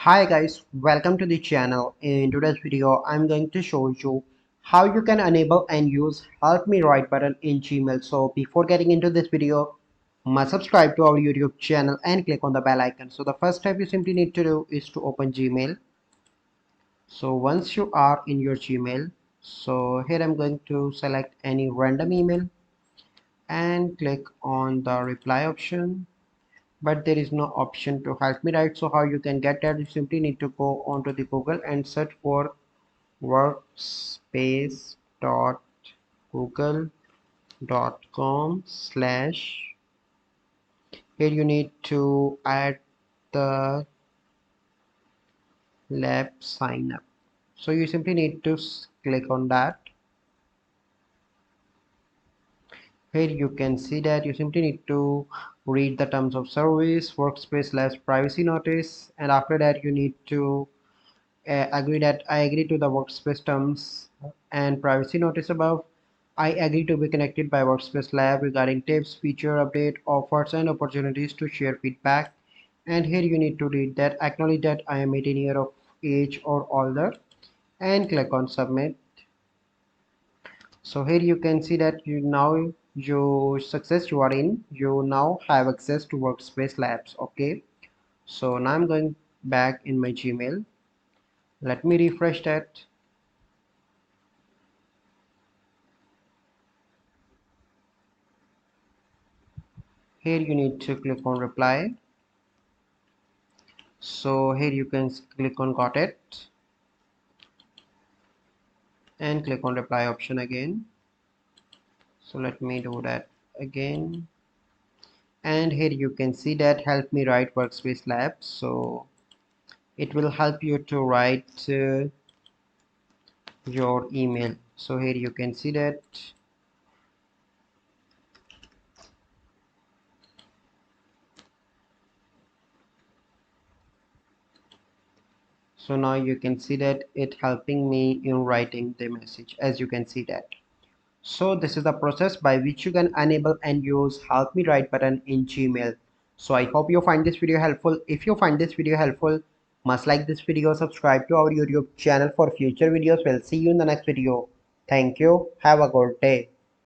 Hi guys, welcome to the channel. In today's video, I'm going to show you how you can enable and use Help Me Write button in Gmail. So before getting into this video, must subscribe to our YouTube channel and click on the bell icon. So the first step you simply need to do is to open Gmail. So once you are in your Gmail, so here I'm going to select any random email and click on the reply option, but there is no option to help me write. So how you can get that? You simply need to go onto the Google and search for workspace.google.com/. Here you need to add the lab sign up. So you simply need to click on that. Here you can see that you simply need to read the terms of service, workspace labs privacy notice, and after that you need to agree that I agree to the workspace terms and privacy notice above. I agree to be connected by Workspace Lab regarding tips, feature update, offers, and opportunities to share feedback. And here you need to read that, acknowledge that I am 18 years of age or older, and click on submit. So here you can see that you are in. You now have access to Workspace Labs. Okay. So now I'm going back in my Gmail. Let me refresh that. Here you need to click on reply. So here you can click on got it and click on reply option again. So let me do that again, and here you can see that help me write workspace lab. So it will help you to write your email. So here you can see that. So now you can see that it helping me in writing the message, as you can see that. So this is the process by which you can enable and use help me write button in Gmail. So I hope you find this video helpful. If you find this video helpful, must like this video, subscribe to our YouTube channel for future videos. We'll see you in the next video. Thank you. Have a good day.